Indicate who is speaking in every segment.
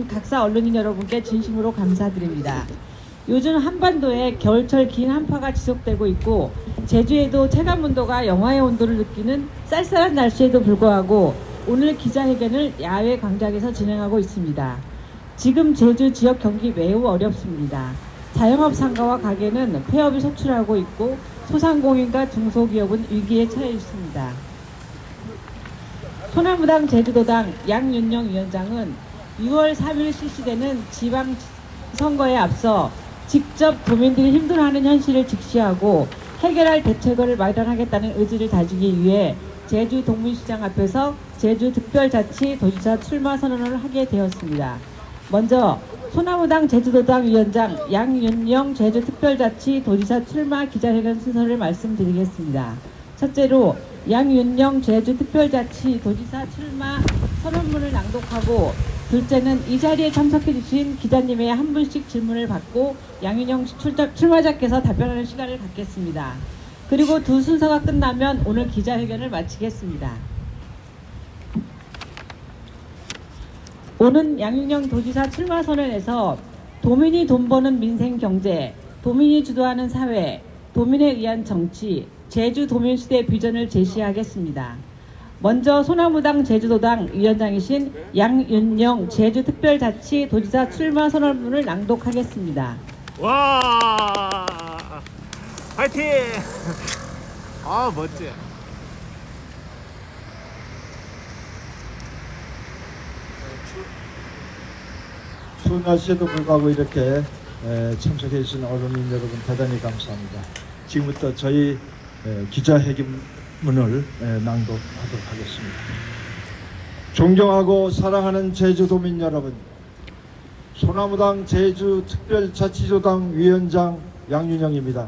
Speaker 1: 각사 언론인 여러분께 진심으로 감사드립니다. 요즘 한반도에 겨울철 긴 한파가 지속되고 있고 제주에도 체감온도가 영하의 온도를 느끼는 쌀쌀한 날씨에도 불구하고 오늘 기자회견을 야외 광장에서 진행하고 있습니다. 지금 제주 지역 경기 매우 어렵습니다. 자영업 상가와 가게는 폐업이 속출하고 있고 소상공인과 중소기업은 위기에 처해 있습니다. 소나무당 제주도당 양윤영 위원장은 6월 3일 실시되는 지방선거에 앞서 직접 도민들이 힘들어하는 현실을 직시하고 해결할 대책을 마련하겠다는 의지를 다지기 위해 제주 동문시장 앞에서 제주특별자치도지사 출마 선언을 하게 되었습니다. 먼저 소나무당 제주도당 위원장 양윤영 제주특별자치도지사 출마 기자회견 순서를 말씀드리겠습니다. 첫째로 양윤영 제주특별자치도지사 출마 선언문을 낭독하고, 둘째는 이 자리에 참석해 주신 기자님의 한 분씩 질문을 받고 양윤영 출마자께서 답변하는 시간을 갖겠습니다. 그리고 두 순서가 끝나면 오늘 기자회견을 마치겠습니다. 오는 양윤영 도지사 출마 선언에서 도민이 돈 버는 민생 경제, 도민이 주도하는 사회, 도민에 의한 정치, 제주 도민시대 비전을 제시하겠습니다. 먼저 소나무당 제주도당 위원장이신 양윤영 제주특별자치도지사 출마 선언문을 낭독하겠습니다.
Speaker 2: 와, 파이팅! 아, 멋지.
Speaker 3: 추운 날씨에도 불구하고 이렇게 참석해 주신 언론인 여러분 대단히 감사합니다. 지금부터 저희 기자회견문을 낭독하도록 하겠습니다. 존경하고 사랑하는 제주도민 여러분, 소나무당 제주특별자치도당 위원장 양윤영입니다.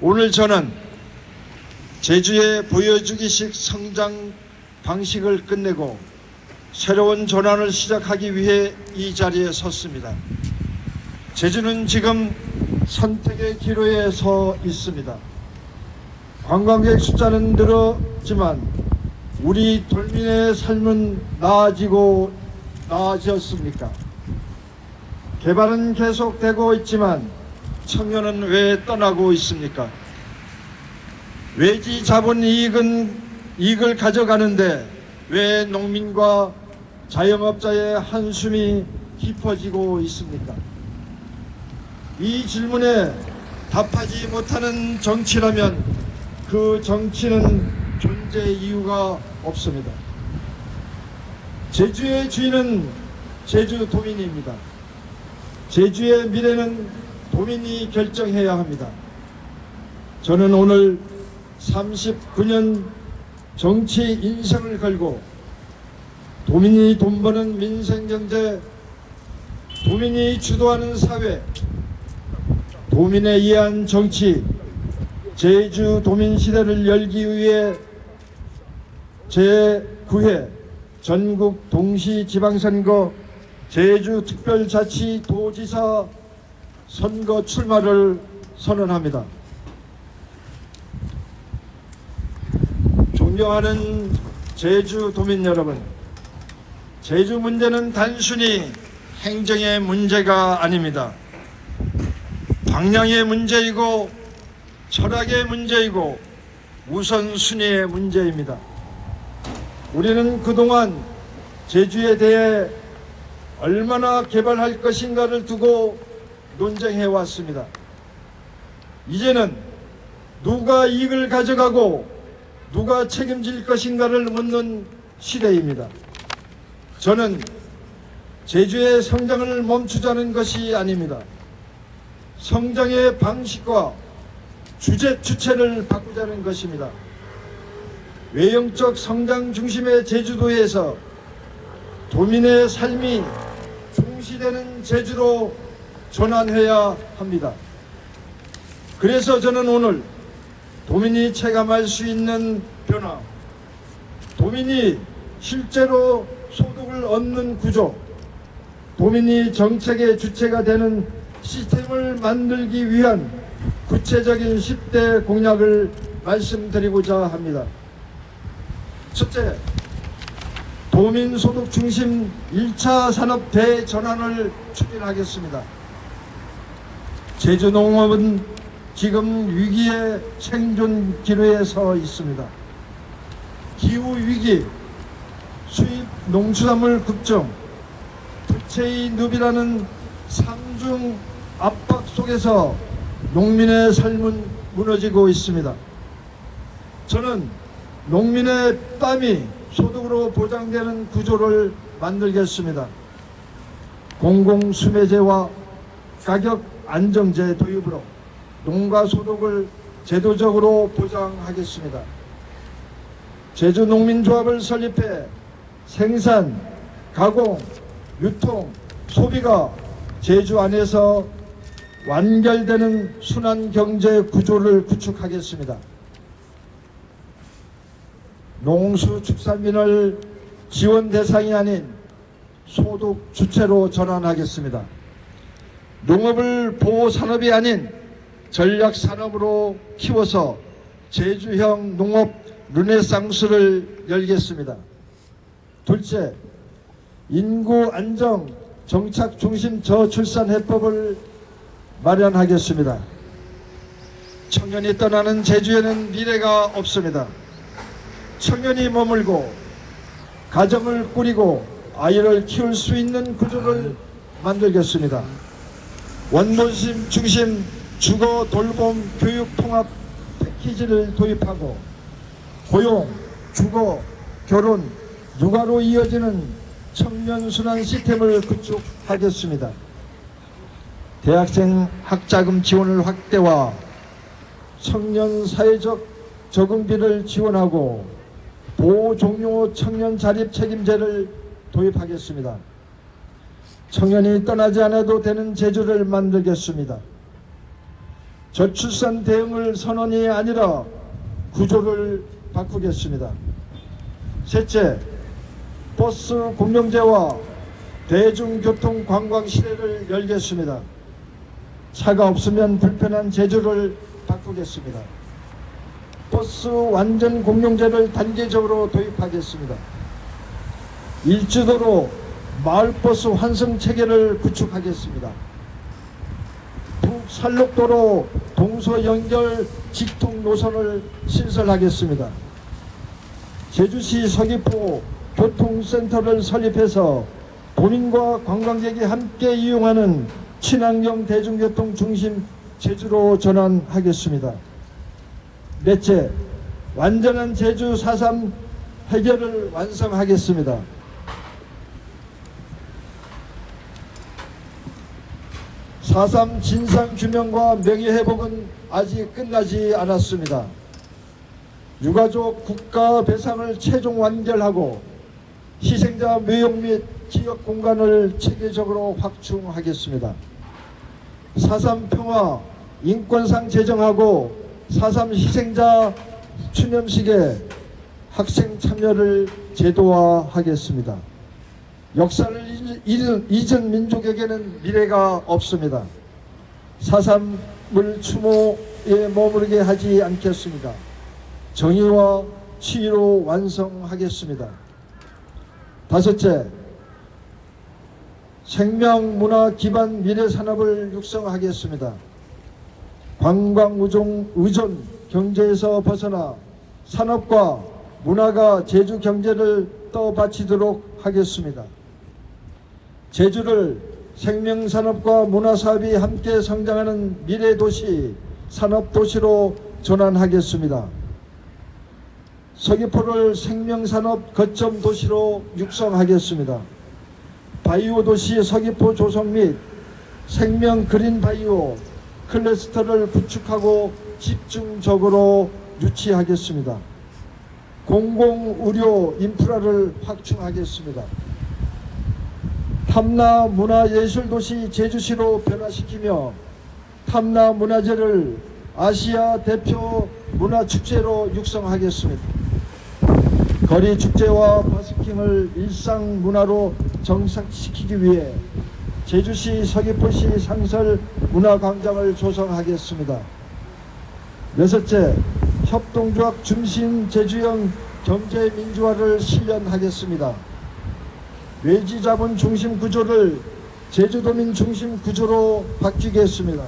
Speaker 3: 오늘 저는 제주의 보여주기식 성장 방식을 끝내고 새로운 전환을 시작하기 위해 이 자리에 섰습니다. 제주는 지금 선택의 기로에 서 있습니다. 관광객 숫자는 늘었지만 우리 돌민의 삶은 나아지었습니까? 개발은 계속되고 있지만 청년은 왜 떠나고 있습니까? 외지 자본 이익을 가져가는데 왜 농민과 자영업자의 한숨이 깊어지고 있습니까? 이 질문에 답하지 못하는 정치라면 그 정치는 존재 이유가 없습니다. 제주의 주인은 제주 도민입니다. 제주의 미래는 도민이 결정해야 합니다. 저는 오늘 39년 정치 인생을 걸고 도민이 돈 버는 민생경제, 도민이 주도하는 사회, 도민에 의한 정치, 제주 도민시대를 열기 위해 제9회 전국 동시지방선거 제주특별자치도지사 선거 출마를 선언합니다. 존경하는 제주 도민 여러분, 제주 문제는 단순히 행정의 문제가 아닙니다. 방향의 문제이고 철학의 문제이고 우선순위의 문제입니다. 우리는 그동안 제주에 대해 얼마나 개발할 것인가를 두고 논쟁해 왔습니다. 이제는 누가 이익을 가져가고 누가 책임질 것인가를 묻는 시대입니다. 저는 제주의 성장을 멈추자는 것이 아닙니다. 성장의 방식과 주체를 바꾸자는 것입니다. 외형적 성장 중심의 제주도에서 도민의 삶이 중시되는 제주로 전환해야 합니다. 그래서 저는 오늘 도민이 체감할 수 있는 변화, 도민이 실제로 소득을 얻는 구조, 도민이 정책의 주체가 되는 시스템을 만들기 위한 구체적인 10대 공약을 말씀드리고자 합니다. 첫째, 도민소득 중심 1차 산업 대전환을 추진하겠습니다. 제주농업은 지금 위기의 생존 기로에 서 있습니다. 기후위기, 수입 농수산물 급증, 부채의 늪이라는 삼중 압박 속에서 농민의 삶은 무너지고 있습니다. 저는 농민의 땀이 소득으로 보장되는 구조를 만들겠습니다. 공공수매제와 가격 안정제 도입으로 농가 소득을 제도적으로 보장하겠습니다. 제주농민조합을 설립해 생산, 가공, 유통, 소비가 제주 안에서 완결되는 순환 경제 구조를 구축하겠습니다. 농수축산민을 지원 대상이 아닌 소득 주체로 전환하겠습니다. 농업을 보호산업이 아닌 전략산업으로 키워서 제주형 농업 르네상스를 열겠습니다. 둘째, 인구 안정 정착 중심 저출산 해법을 마련하겠습니다. 청년이 떠나는 제주에는 미래가 없습니다. 청년이 머물고 가정을 꾸리고 아이를 키울 수 있는 구조를 만들겠습니다. 원도심 중심 주거 돌봄 교육 통합 패키지를 도입하고 고용, 주거, 결혼, 육아로 이어지는 청년 순환 시스템을 구축하겠습니다. 대학생 학자금 지원을 확대와 청년 사회적 적응비를 지원하고 보호 종료 청년 자립 책임제를 도입하겠습니다. 청년이 떠나지 않아도 되는 제주를 만들겠습니다. 저출산 대응을 선언이 아니라 구조를 바꾸겠습니다. 셋째, 버스 공영제와 대중교통 관광 시대를 열겠습니다. 차가 없으면 불편한 제주를 바꾸겠습니다. 버스 완전 공영제를 단계적으로 도입하겠습니다. 일주도로 마을버스 환승 체계를 구축하겠습니다. 북살록도로 동서 연결 직통 노선을 신설하겠습니다. 제주시 서귀포 교통센터를 설립해서 도민과 관광객이 함께 이용하는 친환경 대중교통 중심 제주로 전환하겠습니다. 넷째, 완전한 제주 4.3 해결을 완성하겠습니다. 4.3 진상규명과 명예회복은 아직 끝나지 않았습니다. 유가족 국가 배상을 최종 완결하고 희생자 묘역 및 기억 공간을 체계적으로 확충하겠습니다. 4.3 평화 인권상 제정하고 4.3 희생자 추념식에 학생 참여를 제도화하겠습니다. 역사를 잊은 민족에게는 미래가 없습니다. 4.3을 추모에 머무르게 하지 않겠습니다. 정의와 치유로 완성하겠습니다. 다섯째, 생명문화 기반 미래산업을 육성하겠습니다. 관광 의존 경제에서 벗어나 산업과 문화가 제주 경제를 떠받치도록 하겠습니다. 제주를 생명산업과 문화사업이 함께 성장하는 미래도시, 산업도시로 전환하겠습니다. 서귀포를 생명산업 거점 도시로 육성하겠습니다. 바이오 도시 서귀포 조성 및 생명 그린 바이오 클러스터를 구축하고 집중적으로 유치하겠습니다. 공공의료 인프라를 확충하겠습니다. 탐나 문화예술도시 제주시로 변화시키며 탐나 문화재를 아시아 대표 문화축제로 육성하겠습니다. 거리 축제와 버스킹을 일상 문화로 정착시키기 위해 제주시 서귀포시 상설 문화광장을 조성하겠습니다. 여섯째, 협동조합 중심 제주형 경제민주화를 실현하겠습니다. 외지자본 중심 구조를 제주도민 중심 구조로 바뀌겠습니다.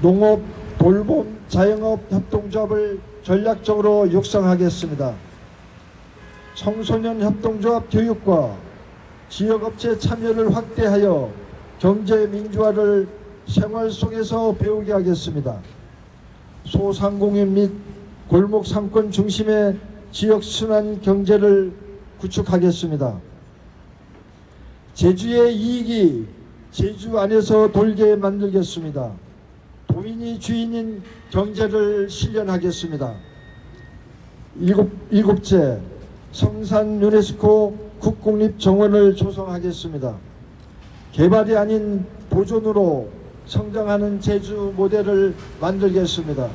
Speaker 3: 농업, 돌봄, 자영업 협동조합을 전략적으로 육성하겠습니다. 청소년 협동조합 교육과 지역업체 참여를 확대하여 경제 민주화를 생활 속에서 배우게 하겠습니다. 소상공인 및 골목 상권 중심의 지역 순환 경제를 구축하겠습니다. 제주의 이익이 제주 안에서 돌게 만들겠습니다. 도민이 주인인 경제를 실현하겠습니다. 일곱째, 성산 유네스코 국공립정원을 조성하겠습니다. 개발이 아닌 보존으로 성장하는 제주 모델을 만들겠습니다.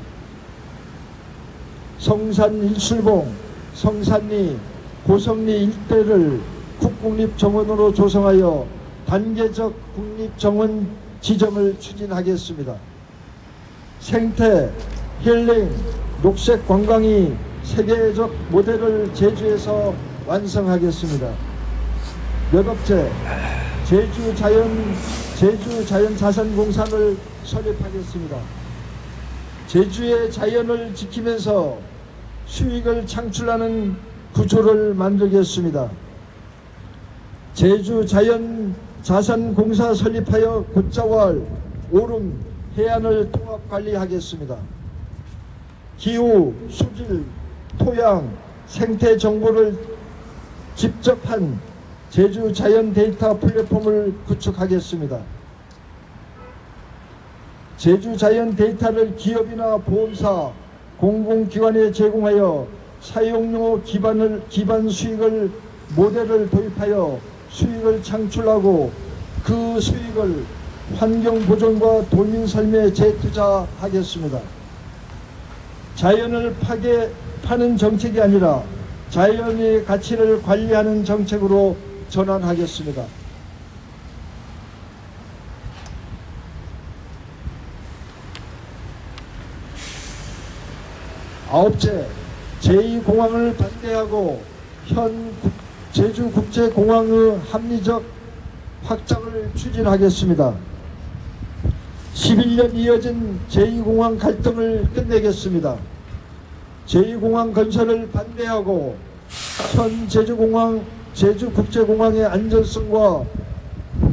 Speaker 3: 성산 일출봉, 성산리, 고성리 일대를 국공립정원으로 조성하여 단계적 국립정원 지정을 추진하겠습니다. 생태, 힐링, 녹색 관광이 세계적 모델을 제주에서 완성하겠습니다. 여덟째, 제주자연자산공사를 설립하겠습니다. 제주의 자연을 지키면서 수익을 창출하는 구조를 만들겠습니다. 제주자연자산공사 설립하여 곶자왈, 오름, 해안을 통합 관리하겠습니다. 기후, 수질, 토양, 생태 정보를 집접한 제주 자연 데이터 플랫폼을 구축하겠습니다. 제주 자연 데이터를 기업이나 보험사, 공공기관에 제공하여 사용료 기반 수익을 모델을 도입하여 수익을 창출하고 그 수익을 환경 보존과 도민 삶에 재투자하겠습니다. 자연을 파는 정책이 아니라 자연의 가치를 관리하는 정책으로 전환하겠습니다. 아홉째, 제2공항을 반대하고 현 제주국제공항의 합리적 확장을 추진하겠습니다. 11년 이어진 제2공항 갈등을 끝내겠습니다. 제2공항 건설을 반대하고 현 제주국제공항의 안전성과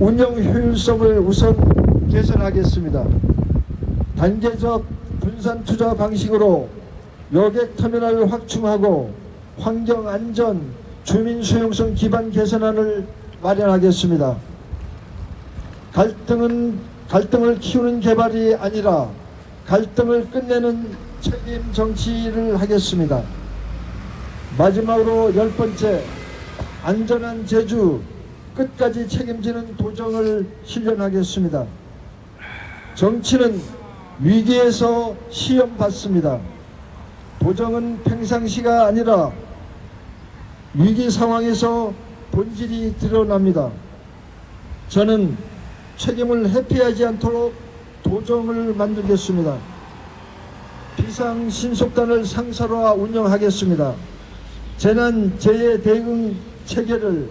Speaker 3: 운영 효율성을 우선 개선하겠습니다. 단계적 분산 투자 방식으로 여객터미널을 확충하고 환경안전, 주민수용성 기반 개선안을 마련하겠습니다. 갈등을 키우는 개발이 아니라 갈등을 끝내는 책임 정치를 하겠습니다. 마지막으로 10번째, 안전한 제주, 끝까지 책임지는 도정을 실현하겠습니다. 정치는 위기에서 시험받습니다. 도정은 평상시가 아니라 위기 상황에서 본질이 드러납니다. 저는 책임을 회피하지 않도록 도정을 만들겠습니다. 비상신속단을 상사화 운영하겠습니다. 재난재해 대응 체계를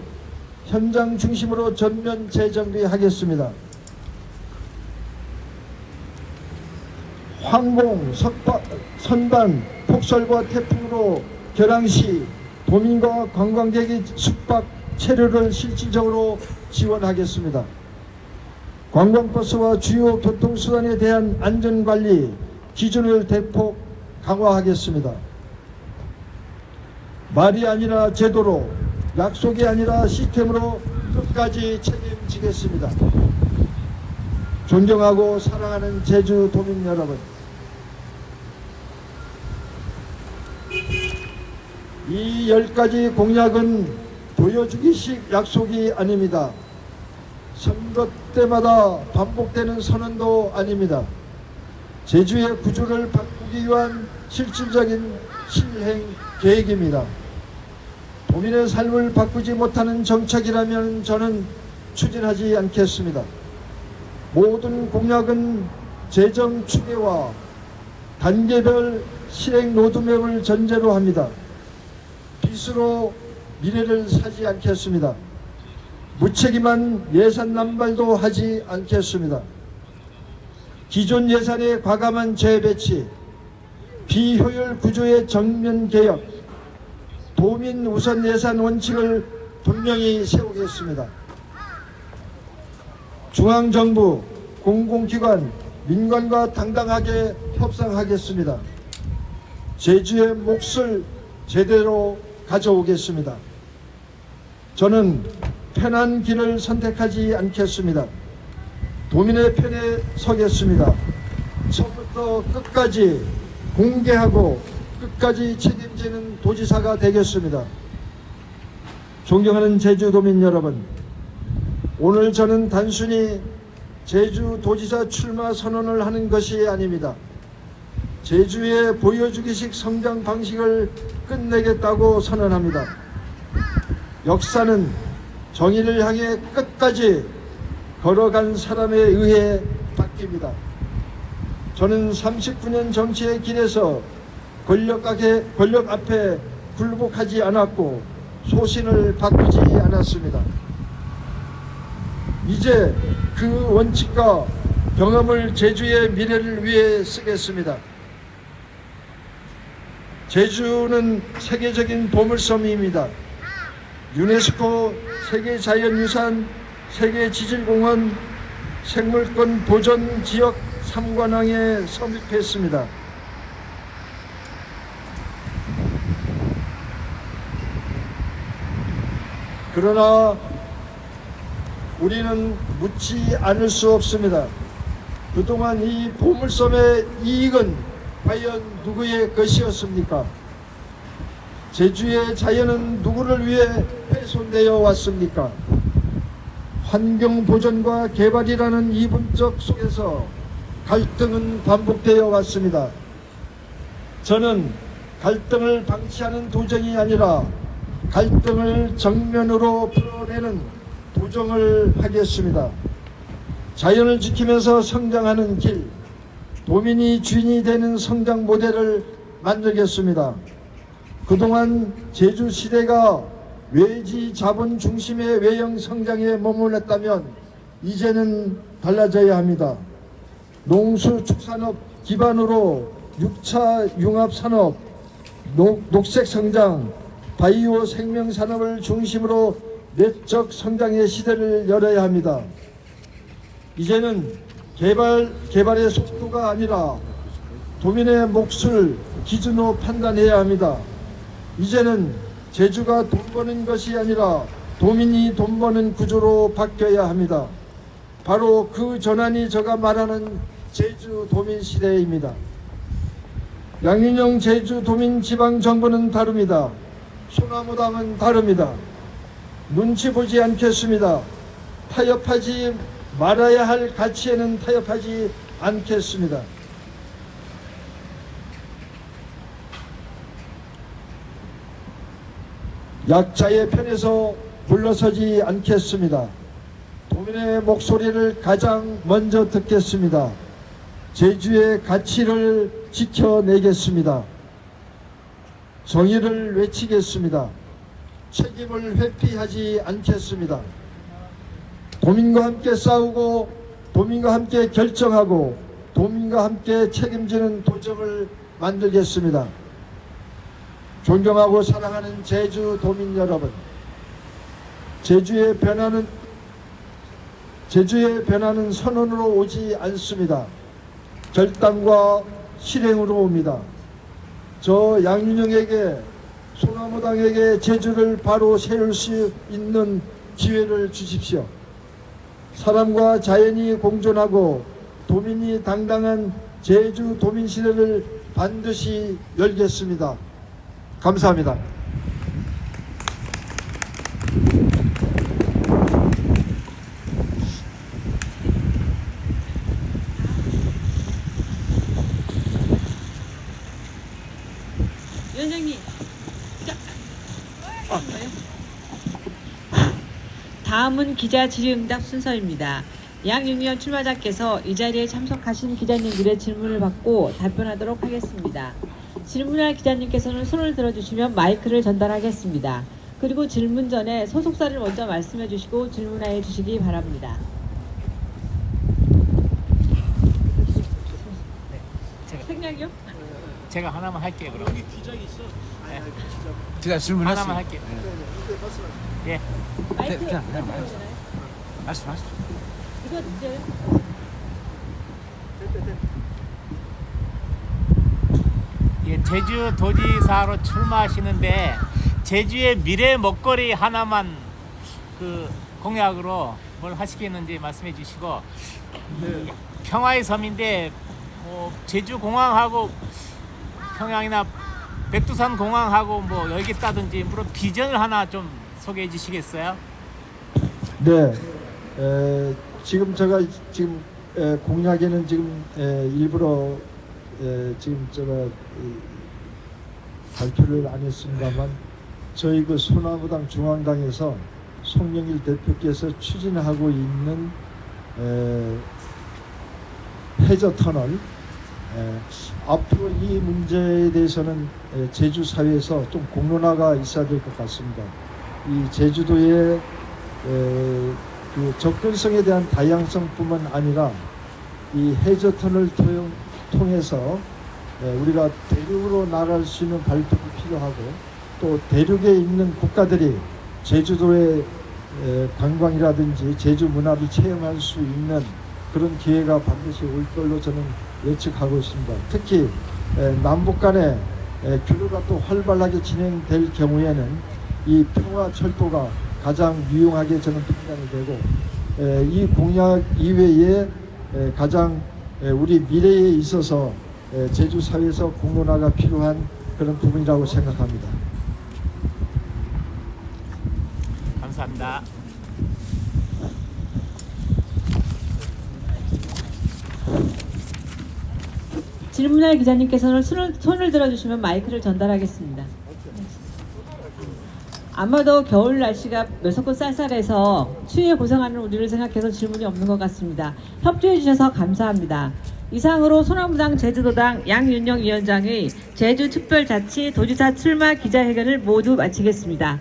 Speaker 3: 현장 중심으로 전면 재정비하겠습니다. 황봉, 선반, 폭설과 태풍으로 결항시 도민과 관광객의 숙박, 체류를 실질적으로 지원하겠습니다. 관광버스와 주요 교통수단에 대한 안전관리 기준을 대폭 강화하겠습니다. 말이 아니라 제도로, 약속이 아니라 시스템으로 끝까지 책임지겠습니다. 존경하고 사랑하는 제주 도민 여러분, 이 10가지 공약은 보여주기식 약속이 아닙니다. 선거 때마다 반복되는 선언도 아닙니다. 제주의 구조를 바꾸기 위한 실질적인 실행 계획입니다. 도민의 삶을 바꾸지 못하는 정책이라면 저는 추진하지 않겠습니다. 모든 공약은 재정 추계와 단계별 실행 로드맵을 전제로 합니다. 빚으로 미래를 사지 않겠습니다. 무책임한 예산 남발도 하지 않겠습니다. 기존 예산의 과감한 재배치, 비효율 구조의 정면 개혁, 도민 우선 예산 원칙을 분명히 세우겠습니다. 중앙정부, 공공기관, 민관과 당당하게 협상하겠습니다. 제주의 몫을 제대로 가져오겠습니다. 저는 편한 길을 선택하지 않겠습니다. 도민의 편에 서겠습니다. 처음부터 끝까지 공개하고 끝까지 책임지는 도지사가 되겠습니다. 존경하는 제주도민 여러분, 오늘 저는 단순히 제주도지사 출마 선언을 하는 것이 아닙니다. 제주의 보여주기식 성장 방식을 끝내겠다고 선언합니다. 역사는 정의를 향해 끝까지 걸어간 사람에 의해 바뀝니다. 저는 39년 정치의 길에서 권력 앞에 굴복하지 않았고 소신을 바꾸지 않았습니다. 이제 그 원칙과 경험을 제주의 미래를 위해 쓰겠습니다. 제주는 세계적인 보물섬입니다. 유네스코 세계자연유산, 세계지질공원, 생물권 보전 지역 3관왕에 선입했습니다. 그러나 우리는 묻지 않을 수 없습니다. 그동안 이 보물섬의 이익은 과연 누구의 것이었습니까? 제주의 자연은 누구를 위해 훼손되어 왔습니까? 환경보전과 개발이라는 이분적 속에서 갈등은 반복되어 왔습니다. 저는 갈등을 방치하는 도정이 아니라 갈등을 정면으로 풀어내는 도정을 하겠습니다. 자연을 지키면서 성장하는 길, 도민이 주인이 되는 성장 모델을 만들겠습니다. 그동안 제주시대가 외지 자본 중심의 외형 성장에 머물렀다면 이제는 달라져야 합니다. 농수축산업 기반으로 6차 융합산업, 녹색 성장, 바이오 생명 산업을 중심으로 내적 성장의 시대를 열어야 합니다. 이제는 개발의 속도가 아니라 도민의 몫을 기준으로 판단해야 합니다. 이제는 제주가 돈 버는 것이 아니라 도민이 돈 버는 구조로 바뀌어야 합니다. 바로 그 전환이 제가 말하는 제주 도민 시대입니다. 양윤영 제주 도민 지방정부는 다릅니다. 소나무당은 다릅니다. 눈치 보지 않겠습니다. 타협하지 말아야 할 가치에는 타협하지 않겠습니다. 약자의 편에서 물러서지 않겠습니다. 도민의 목소리를 가장 먼저 듣겠습니다. 제주의 가치를 지켜내겠습니다. 정의를 외치겠습니다. 책임을 회피하지 않겠습니다. 도민과 함께 싸우고 도민과 함께 결정하고 도민과 함께 책임지는 도정을 만들겠습니다. 존경하고 사랑하는 제주 도민 여러분, 제주의 변화는 선언으로 오지 않습니다. 결단과 실행으로 옵니다. 저 양윤영에게, 소나무당에게 제주를 바로 세울 수 있는 기회를 주십시오. 사람과 자연이 공존하고 도민이 당당한 제주 도민 시대를 반드시 열겠습니다. 감사합니다.
Speaker 1: 위원장님, 다음은 기자 질의응답 순서입니다. 양윤희원 출마자께서 이 자리에 참석하신 기자님들의 질문을 받고 답변하도록 하겠습니다. 질문할 기자님께서는 손을 들어주시면 마이크를 전달하겠습니다. 그리고 질문 전에 소속사를 먼저 말씀해 주시고 질문해 주시기 바랍니다. 생략이요?
Speaker 2: 제가 하나만 할게요. 그럼.
Speaker 4: 제가 질문했어요.
Speaker 2: 하나만 할게요. 예.
Speaker 1: 마이크
Speaker 4: 그냥
Speaker 1: 되나요?
Speaker 4: 말씀하십시오.
Speaker 1: 이거 문제요?
Speaker 2: 예, 제주 도지사로 출마하시는데 제주의 미래 먹거리 하나만 그 공약으로 뭘 하시겠는지 말씀해 주시고 평화의 섬인데 뭐 제주 공항하고 평양이나 백두산 공항하고 뭐 열겠다든지 물론 비전을 하나 좀 소개해 주시겠어요?
Speaker 3: 네, 지금 제가 지금 공약에는 지금 일부러 지금 제가 발표를 안 했습니다만 저희 그 소나무당 중앙당에서 송영일 대표께서 추진하고 있는 해저 터널 앞으로 이 문제에 대해서는 제주 사회에서 좀 공론화가 있어야 될 것 같습니다. 이 제주도의 그 접근성에 대한 다양성뿐만 아니라 이 해저 터널 통해서 우리가 대륙으로 나갈 수 있는 발표도 필요하고 또 대륙에 있는 국가들이 제주도의 관광이라든지 제주 문화를 체험할 수 있는 그런 기회가 반드시 올 걸로 저는 예측하고 있습니다. 특히 남북 간의 교류가 또 활발하게 진행될 경우에는 이 평화철도가 가장 유용하게 저는 판단이 되고 이 공약 이외에 가장 우리 미래에 있어서 제주 사회에서 공론화가 필요한 그런 부분이라고 생각합니다.
Speaker 2: 감사합니다.
Speaker 1: 질문할 기자님께서는 손을 들어주시면 마이크를 전달하겠습니다. 아마도 겨울 날씨가 멸석고 쌀쌀해서 추위에 고생하는 우리를 생각해서 질문이 없는 것 같습니다. 협조해 주셔서 감사합니다. 이상으로 소나무당 제주도당 양윤영 위원장의 제주특별자치 도지사 출마 기자회견을 모두 마치겠습니다.